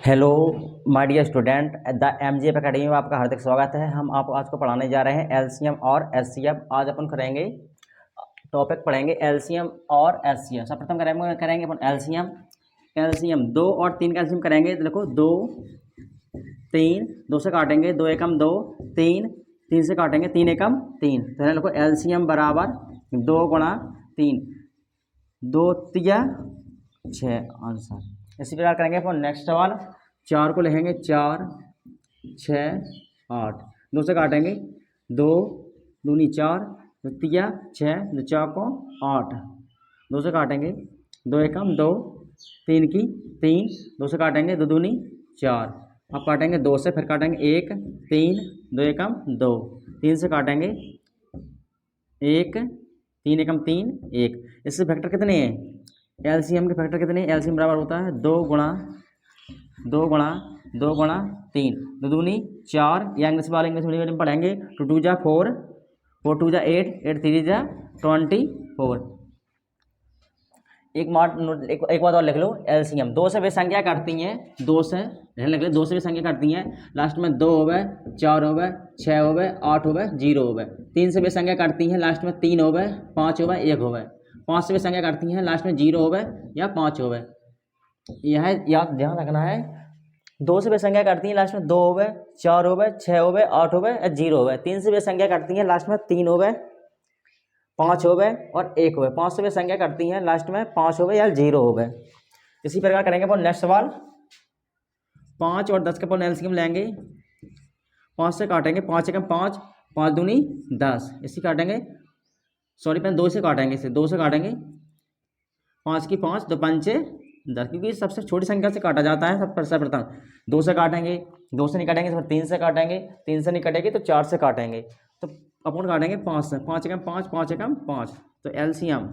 Hello my dear student, the MGF Academy में आपका हार्दिक स्वागत है। हम आपको आज को पढ़ाने जा रहे हैं एलसीएम और एचसीएफ। आज अपन करेंगे टॉपिक पढ़ेंगे एलसीएम और एचसीएफ। सर्वप्रथम करेंगे अपन एलसीएम। एलसीएम 2 और 3 का एलसीएम करेंगे। तो देखो 2 3, 2 से काटेंगे 2 एकम 2, 3 3 से काटेंगे 3 एकम 3। तो देखो एलसीएम बराबर 2 गुणा 3, 2 तिया 6 आंसर। इसी प्रकार करेंगे अपन नेक्स्ट सवाल। 4 को लिखेंगे 4 6 8, 2 से काटेंगे 2 दूनी 4, 2 तिया 6, 2 चौको 8, 2 से काटेंगे 2 एकम 2, 3 की 3, 2 से काटेंगे 2 दूनी 4। अब काटेंगे 2 से, फिर काटेंगे 1 3, 2 एकम 2, 3 से काटेंगे 1 3 एकम 3 1। इससे फैक्टर कितने हैं? एलसीएम के फैक्टर कितने? एलसीएम बराबर होता है 2 गुणा 2 गुणा 2 गुणा 3, 2 दूनी 4, या इंग्लिश मीडियम में पढ़ेंगे 2 2 जा 4, 4 2 जा 8, 8 3 जा 24। एक बात और लिख लो। एलसीएम 2 से वे संख्या करती हैं, 2 से लिख ले, 2 से वे संख्या करती हैं लास्ट में 2 होवे, 4 होवे, 6 होवे, 8 होवे, 0 होवे। 3 से वे संख्या करती हैं लास्ट में 3 होवे, 5 होवे, 1 होवे। 5 से वे संख्या करती हैं लास्ट में 0 होवे या 5 होवे। यह याद ध्यान रखना है। 2 से वे संख्या करती हैं लास्ट में 2 होवे, 4 होवे, 6 होवे, 8 होवे या 0 होवे। 3 से वे संख्या करती हैं लास्ट में 3 होवे, 5 होवे और 1 होवे। 5 से वे संख्या करती हैं लास्ट में 5 होवे या 0 होवे। इसी प्रकार करेंगे अपन नेक्स्ट सवाल। 5 और 10 का अपन एलसीएम लेंगे। 5 से काटेंगे 5 एकम 5, 5 दूनी 10। इसी काटेंगे, सॉरी पहले 2 से काटेंगे, इसे 2 से काटेंगे 5 की 5, 2 पंचे 10, क्योंकि सबसे छोटी संख्या से काटा जाता है सर्वप्रथम। 2 से काटेंगे, 2 से नहीं काटेंगे तो 3 से काटेंगे, 3 से नहीं कटेगी तो 4 से काटेंगे। तो अपन काटेंगे 5 से, 5 एकम 5, 5 एकम 5। तो एलसीएम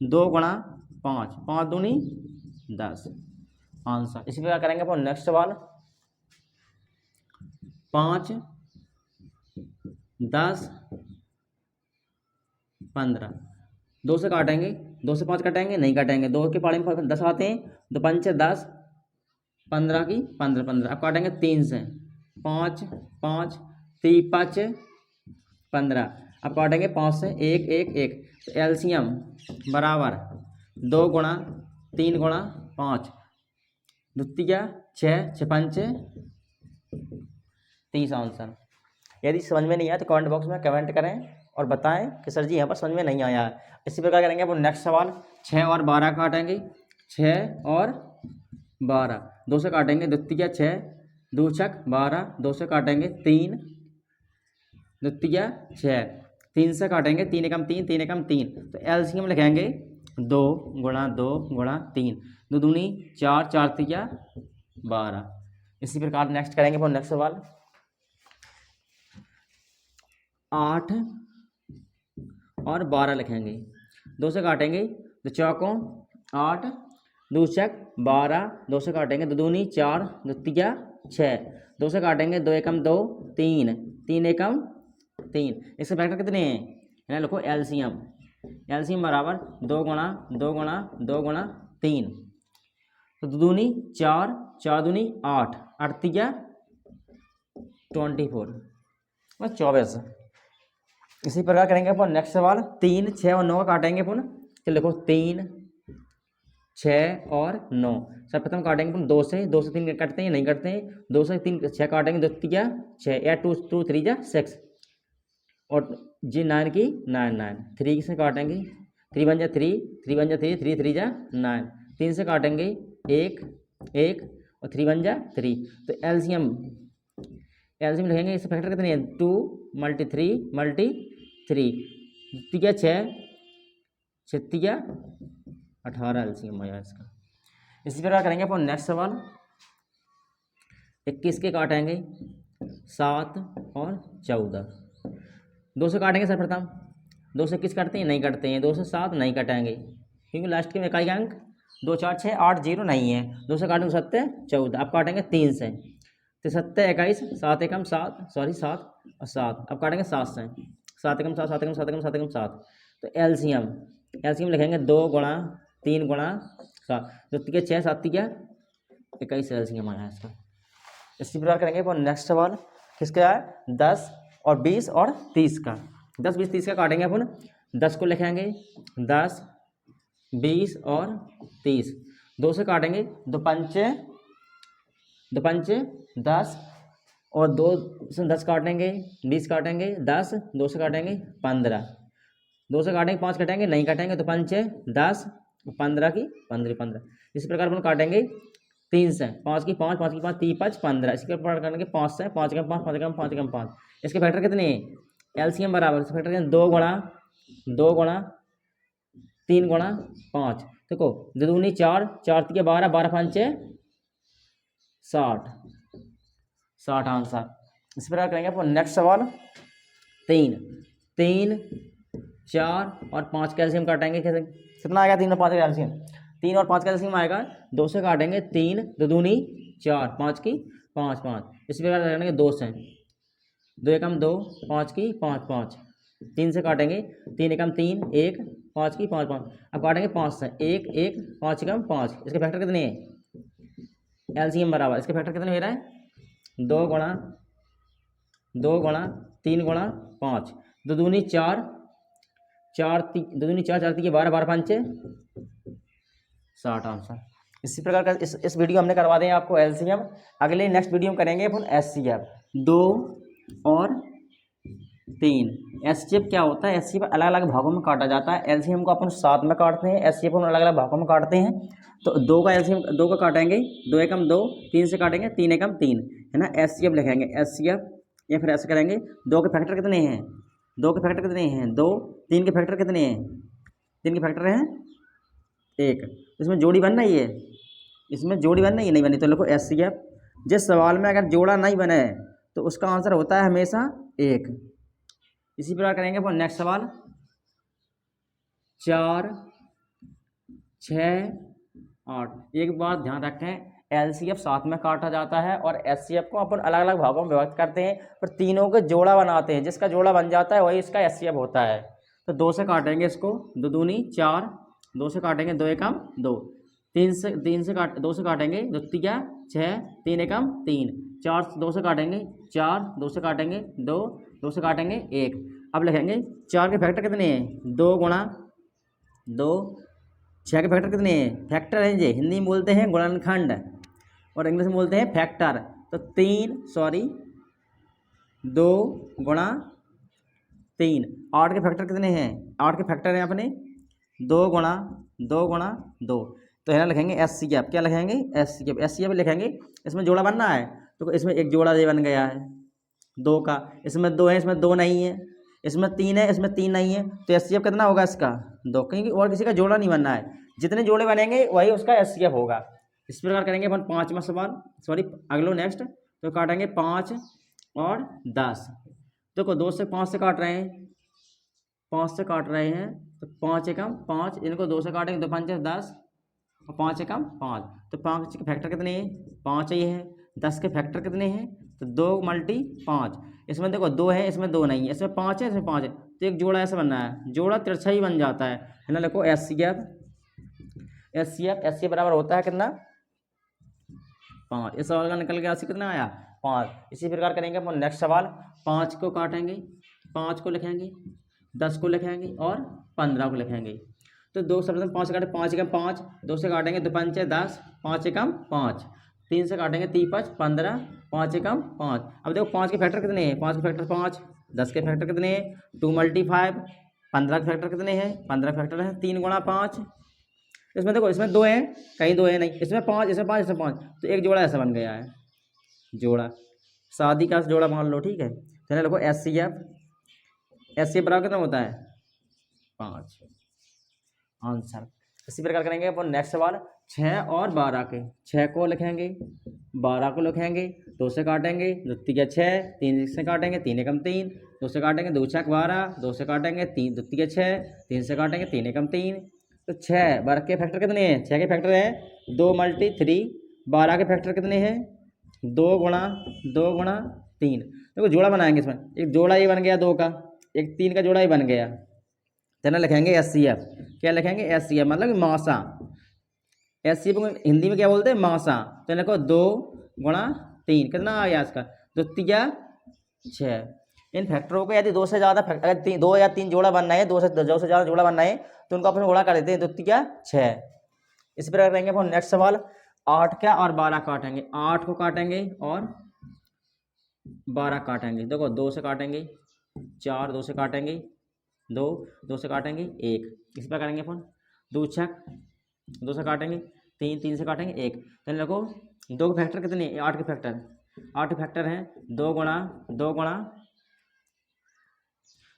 2 गुणा 5, 5 दूनी 10 आंसर। इसी प्रकार करेंगे अपन नेक्स्ट सवाल। 5 10 15, 2 से काटेंगे, 2 से 5 काटेंगे, नहीं काटेंगे, 2 के पाड़े में 10 आते हैं, 2 पंचे 10, 15 की 15 15। अब काटेंगे 3 से, 5 5 3 5 15। अब काटेंगे 5 से, 1 1 1। तो एलसीएम बराबर 2 गुणा 3 गुणा 5, द्वितीय 6 6 पंचे 30 आंसर। यदि समझ में नहीं आया तो कमेंट बॉक्स में कमेंट करें और बताएं कि सर जी यहाँ पर समझ में नहीं आया है। इसी प्रकार करेंगे अपन नेक्स्ट सवाल। 6 और 12 काटेंगे, 6 और 12, 2 से काटेंगे, द्वितीय 6, 2 छक 12, 2 से काटेंगे 3, द्वितीय 6, 3 से काटेंगे 3 एकम 3, 3 एकम 3। तो एलसीएम लिखेंगे 2 गुणा 2 गुणा 3, 2 दूनी 4, 4 तिया 12। इसी प्रकार नेक्स्ट करेंगे अपन नेक्स्ट सवाल। 8 और 12 लिखेंगे, 2 से काटेंगे तो चौकों 8, 2 छक 12, 2 से काटेंगे 2 दूनी 4, द्वितीय 6, 2 से काटेंगे 2 एकम 2, 3, 3 एकम 3। इससे फैक्टर कितने हैं? यहाँ लिखो एलसीएम। एलसीएम बराबर 2 गुणा 2 गुणा 2 गुणा 3, तो 2 दूनी 4, 4 दूनी 8, 8 तिया 24 बस 24। इसी प्रकार करेंगे अपन नेक्स्ट सवाल। 3 6 और 9 काटेंगे अपन। तो लिखो 3 6 और 9। सर्वप्रथम काटेंगे अपन 2 से, 2 से 3 कटते हैं, नहीं करते हैं, 2 से 3 6 काटेंगे, 2 तिया 6 या 2 2 3 जा 6 और जी 9 की 9 9। 3 से काटेंगे, 3 बन जा 3, 3 बन जा 3, 3 3 जा 9। 3 से काटेंगे 1 1 और 3 बन जा 3। तो एलसीएम लिखेंगे। इससे फैक्टर कितने हैं? 2 मल्टी 3 मल्टी 3, द्वितीय 6 छत्तीय 18 एलसीएम आया इसका। इसी प्रकार करेंगे अपन नेक्स्ट सवाल। 21 के काटेंगे 7 और 14, 2 से काटेंगे सर्वप्रथम, 2 से 21 काटते हैं, नहीं काटते हैं, 2 से 7 नहीं काटेंगे क्योंकि लास्ट के इकाई अंक 2 4 6 8 0 नहीं है। 2 से काटेंगे 7 14। अब काटेंगे 3 से, तो 7 21, 7 एकम 7, सॉरी 7 और 7। अब काटेंगे 7 से, 7 एकम 7, 7 एकम 7 एकम 7 एकम 7। तो एलसीएम लिखेंगे 2 गुणा 3 गुणा 7, द्वितीय 6 7 तिया 21 एलसीएम आया इसका। इसी प्रकार करेंगे वो नेक्स्ट सवाल किसका है, 10 और 20 और 30 का। 10 20 30 का काटेंगे अपन। 10 को लिखेंगे 10 20 और 30, 2 से काटेंगे, दो पंचे 10 और 2 से 10 काटेंगे, 20 काटेंगे 10, 2 से काटेंगे 15, 2 से काटेंगे 5 काटेंगे नहीं काटेंगे, तो पंचे 10, 15 की 15। इसी प्रकार अपन काटेंगे 3 से, 5 की 5, 5 की 5, 3 5 15। इसके प्रकार करेंगे 5 से, 5 कम 5, 5 कम 5 कम 5। इसके फैक्टर कितने हैं, एलसीएम बराबर इसके फैक्टर कितने, 2 गुणा 3 गुणा 5। देखो 2 दूनी 4, 4 3 12, 12 5 60 आंसर। इस प्रकार करेंगे अपन नेक्स्ट सवाल 3 4 और 5 कैल्शियम काटेंगे। कैसे, कितना आएगा 3 और 5 का कैल्शियम, 3 और 5 कैल्शियम आएगा, 2 से काटेंगे 3, 2 दूनी 4, 5 की 5 5। इस प्रकार करेंगे 2 से, 2 एकम 2, 5 की 5 5। 3 से काटेंगे, 3 एकम 3, 1, 5 की 5 5। अब काटेंगे 5 से, 1 1, 5 एकम 5। इसके फैक्टर कितने हैं, एलसीएम बराबर इसके फैक्टर कितने हो रहा है, 2 गुणा 3 गुणा 5, 2 दूनी 4, 4 2 दूनी 4, 4 3 12, 12 5 60 आंसर। इसी प्रकार का इस वीडियो हमने करवा दें आपको एलसीएम। अगले नेक्स्ट वीडियो में करेंगे अपन एचसीएफ 2 और 3। एचसीएफ क्या होता है, एचसीएफ अलग अलग भागों में काटा जाता है। एलसीएम को अपन साथ में काटते हैं, एचसीएफ को अलग अलग भागों में काटते हैं। तो 2 का एलसीएम 2 का काटेंगे, 2 एकम 2, 3 से काटेंगे 3 एकम 3, है ना। एचसीएफ लिखेंगे एचसीएफ, या फिर ऐसे करेंगे 2 के फैक्टर कितने हैं, 2 के फैक्टर कितने हैं 2, 3 के फैक्टर कितने हैं, 3 के फैक्टर हैं 1। इसमें जोड़ी बन रही है, इसमें जोड़ी बन रही है, नहीं बनी तो लिखो एचसीएफ। जिस सवाल में अगर जोड़ा नहीं बने तो उसका आंसर होता है हमेशा 1। इसी प्रकार करेंगे अपन नेक्स्ट सवाल 4 6 8। एक बात ध्यान रखें, एलसीएफ साथ में काटा जाता है और एचसीएफ को अपन अलग अलग भागों में विभक्त करते हैं, पर तीनों का जोड़ा बनाते हैं। जिसका जोड़ा बन जाता है वही इसका एचसीएफ होता है। तो 2 से काटेंगे इसको, 2 दूनी 4, 2 से काटेंगे 2 एकम 2, 2 से काटेंगे 2 3 6, 3 एकम 3, 4 2 से काटेंगे 4, 2 से काटेंगे 2, 2 से काटेंगे 1। अब लिखेंगे 4 के फैक्टर कितने हैं, 2 गुणा 2। 6 के फैक्टर कितने हैं, फैक्टर है जी, हिंदी में बोलते हैं गुणनखंड और इंग्लिश में बोलते हैं फैक्टर। तो 2 गुणा 3। 8 के फैक्टर कितने हैं, 8 के फैक्टर हैं अपने 2 गुणा 2। तो है ना लिखेंगे एचसीएफ, क्या लिखेंगे एचसीएफ लिखेंगे। इसमें जोड़ा बनना है तो इसमें एक जोड़ा ये बन गया है 2 का, इसमें 2 है, इसमें 2 नहीं है, इसमें 3 है, इसमें 3 नहीं है, तो एचसीएफ कितना होगा इसका 2, क्योंकि और किसी का जोड़ा नहीं बनना है। जितने जोड़े बनेंगे वही उसका एचसीएफ होगा। इस प्रकार करेंगे अपन 5वां सवाल, सॉरी अगलो नेक्स्ट। तो काटेंगे 5 और 10। देखो 2 से 5 से काट रहे हैं, 5 से काट रहे हैं, तो 5 एकम 5, इनको 2 से काटेंगे, 2 5 10 और 5 एकम 5। तो 5 के फैक्टर कितने हैं, 5 ही है। 10 के फैक्टर कितने हैं, तो 2 मल्टी 5। इसमें देखो 2 है, इसमें 2 नहीं है, इसमें 5 है, इसमें 5 है, तो एक जोड़ा ऐसा बनना है, जोड़ा तिरछा ही बन जाता है ना। देखो एचसीएफ बराबर होता है कितना 5। इस सवाल का निकल गया कितना आया 5। इसी प्रकार करेंगे अपन नेक्स्ट सवाल। 5 को काटेंगे, 5 को लिखेंगे, 10 को लिखेंगे और 15 को लिखेंगे। तो 2 सर्वप्रथम 5 काटे, 5 एकम 5, 2 से काटेंगे 2 5 10, 5 एकम 5, 3 से काटेंगे 3 5 15, 5 एकम 5। अब देखो 5 के फैक्टर कितने हैं, 5 के फैक्टर 5, 10 के फैक्टर कितने हैं 2 मल्टी 5, 15 के फैक्टर कितने हैं 15 फैक्टर है 3 गुणा 5। इसमें देखो इसमें 2 हैं, कहीं 2 है नहीं, इसमें 5, इसमें 5, इसमें 5, तो एक जोड़ा ऐसा बन गया है, जोड़ा शादी का जोड़ा मान लो, ठीक है। तो देखो एचसीएफ बराबर कितना होता है 5 आंसर। इसी प्रकार करेंगे अपन नेक्स्ट सवाल 6 और 12 के। 6 को लिखेंगे, 12 को लिखेंगे, 2 से काटेंगे, 2 3 6, 3 से काटेंगे 3 एकम 3, 2 से काटेंगे 2 6 12, 2 से काटेंगे 3 2 3 6, 3 से काटेंगे 3 एकम 3। तो 6 12 के फैक्टर कितने हैं, 6 के फैक्टर हैं 2 मल्टी 3। 12 के फैक्टर कितने हैं 2 गुणा 3। देखो जोड़ा बनाएंगे, इसमें एक जोड़ा ये बन गया 2 का, एक 3 का जोड़ा ही बन गया, तो ना लिखेंगे एचसीएफ। क्या लिखेंगे एचसीएफ, मतलब मासा। एस को हिंदी में क्या बोलते हैं, मासा। तो देखो 2 गुणा 3 कितना आ गया इसका, 2 तिया 6। इन फैक्टरों को यदि 2 से ज़्यादा अगर 2 या 3 जोड़ा बनना है, 2 से ज़्यादा जोड़ा बनना है तो उनको अपन गुणा कर देते हैं, 2 तिया 6। इस प्रकार करेंगे अपन नेक्स्ट सवाल। 8 क्या और 12 काटेंगे, 8 को काटेंगे और 12 काटेंगे। देखो 2 से काटेंगे 4, 2 से काटेंगे 2, 2 से काटेंगे 1। इस पर करेंगे अपन 2 छक, 2 से काटेंगे 3, 3 से काटेंगे 1। तो देखो 2 के फैक्टर कितने, 8 के फैक्टर, 8 के फैक्टर हैं 2 गुणा 2 गुणा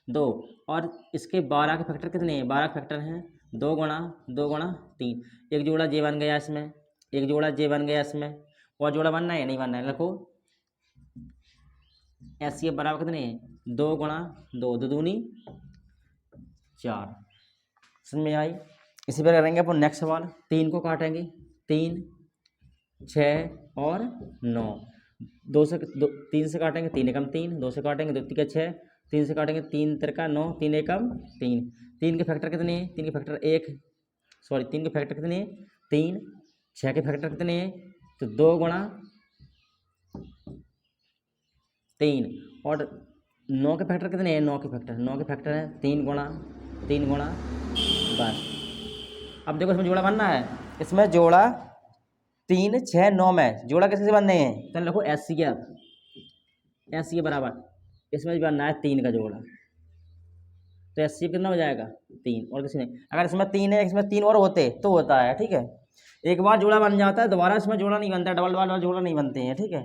2। और इसके 12 के फैक्टर कितने हैं, 12 के फैक्टर हैं 2 गुणा 2 गुणा 3। एक जोड़ा जे बन गया इसमें, एक जोड़ा जे बन गया इसमें, और जोड़ा बनना है नहीं बनना है। देखो एस सी बराबर कितने हैं, 2 गुणा 2, 2 दूनी 4। समझ में आई। इसी पर करेंगे अपन नेक्स्ट सवाल। 3 को काटेंगे 3, 6 और 9। 2 से 3 से काटेंगे 3 एकम 3, 2 से काटेंगे 2 तिया 6, 3 से काटेंगे 3 तिरका 9, 3 एकम 3। 3 के फैक्टर कितने हैं, 3 के फैक्टर 3 के फैक्टर कितने हैं 3। 6 के फैक्टर कितने हैं, तो 2 गुणा 3। और 9 के फैक्टर कितने हैं, 9 के फैक्टर है 3 गुणा 10। अब देखो इसमें जोड़ा बनना है, इसमें जोड़ा 3, 6, 9 में जोड़ा किससे बनने हैं, तो देखो एस सी बराबर इसमें भी बनना है 3 का जोड़ा। तो एस सी कितना हो जाएगा 3, और किसी नहीं। अगर इसमें 3 है, इसमें 3 और होते तो होता है, ठीक है। एक बार जोड़ा बन जाता है, दोबारा इसमें जोड़ा नहीं बनता, डबल जोड़ा नहीं बनते हैं, ठीक है।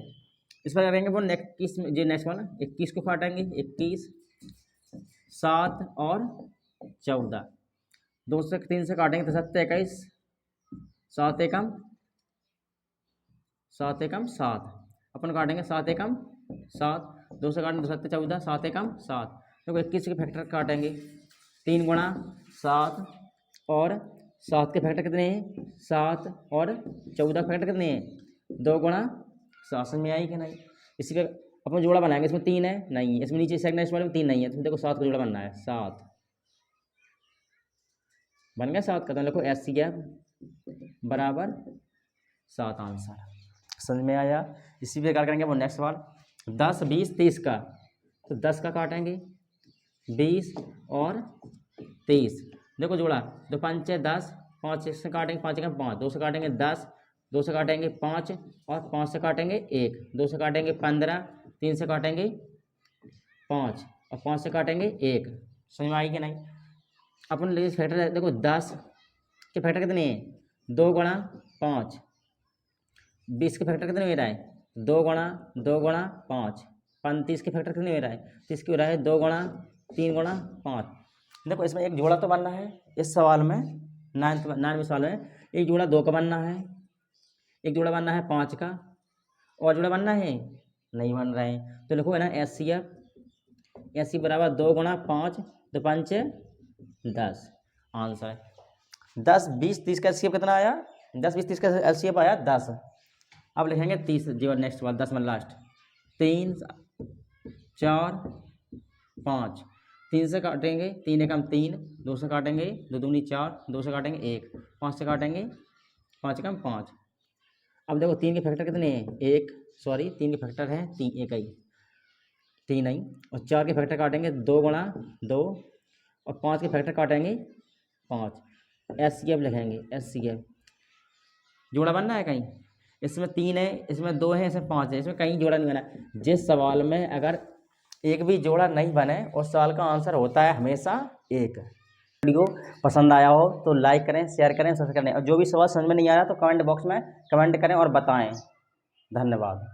इस पर करेंगे वो नेक्स्ट वाला। 21 को काटेंगे 21, 7 और 14। 2 से 3 से काटेंगे तो 7 21, 7 एकम 7। अपन काटेंगे 7 एकम 7, 2 से काटेंगे तो 7 14, 7 एकम 7। देखो 21 के फैक्टर काटेंगे 3 गुणा 7, और 7 के फैक्टर कितने हैं 7, और 14 के फैक्टर कितने हैं 2 गुणा 7। समझ में आई कि नहीं। इसी पे अपन जोड़ा बनाएंगे, इसमें 3 है नहीं, इसमें नीचे सेकंड वाले में 3 नहीं है, तो देखो 7 का जोड़ा बनना है, 7 बन गया 7 का। तो देखो एस सी गैप बराबर 7 आंसर। समझ में आया। इसी प्रकार करेंगे वो नेक्स्ट सवाल। 10, 20, 30 का, तो 10 का काटेंगे 20 और 30। देखो जोड़ा 2 5 10, 5 से काटेंगे 5 का 5, 2 से काटेंगे 10, 2 से काटेंगे 5, और 5 से काटेंगे 1, 2 से काटेंगे 15, 3 से काटेंगे 5, और 5 से काटेंगे 1। समझ में आई कि नहीं। अपन ले फैक्टर देखो 10 के फैक्टर कितने हैं 2 गुणा 5। 20 के फैक्टर कितने हो रहा है 2 गुणा 5। 35 के फैक्टर कितने हो रहा है 30 की हो रहा है 2 गुणा 3 गुणा 5। देखो इसमें एक जोड़ा तो बनना है, इस सवाल में 9वें सवाल में एक जोड़ा 2 का बनना है, एक जोड़ा बनना है 5 का, और जोड़ा बनना है नहीं बन रहे हैं। तो लिखो है ना एस सी बराबर 2 गुणा 5, 2 5 10 आंसर है। 10, 20, 30 का एलसीएम कितना आया, 10, 20, 30 का एलसीएम आया 10। अब लिखेंगे 30 जो नेक्स्ट वाला 10 में लास्ट। 3, 4, 5। 3 से काटेंगे 3 एकम 3, 2 से काटेंगे 2 दूनी 4, 2 से काटेंगे 1, 5 से काटेंगे 5 एकम 5। अब देखो 3 के फैक्टर कितने हैं 3 के फैक्टर हैं 3 नहीं, और 4 के फैक्टर काटेंगे 2 गुणा 2, और 5 के फैक्टर काटेंगे 5। एस सी एफ लिखेंगे, एस सी एफ जोड़ा बनना है कहीं, इसमें 3 है, इसमें 2 है, इसमें 5 है, इसमें कहीं जोड़ा नहीं बना। जिस सवाल में अगर एक भी जोड़ा नहीं बने उस सवाल का आंसर होता है हमेशा 1। वीडियो पसंद आया हो तो लाइक करें, शेयर करें, सब्सक्राइब करें, और जो भी सवाल समझ में नहीं आ रहा तो कमेंट बॉक्स में कमेंट करें और बताएं। धन्यवाद।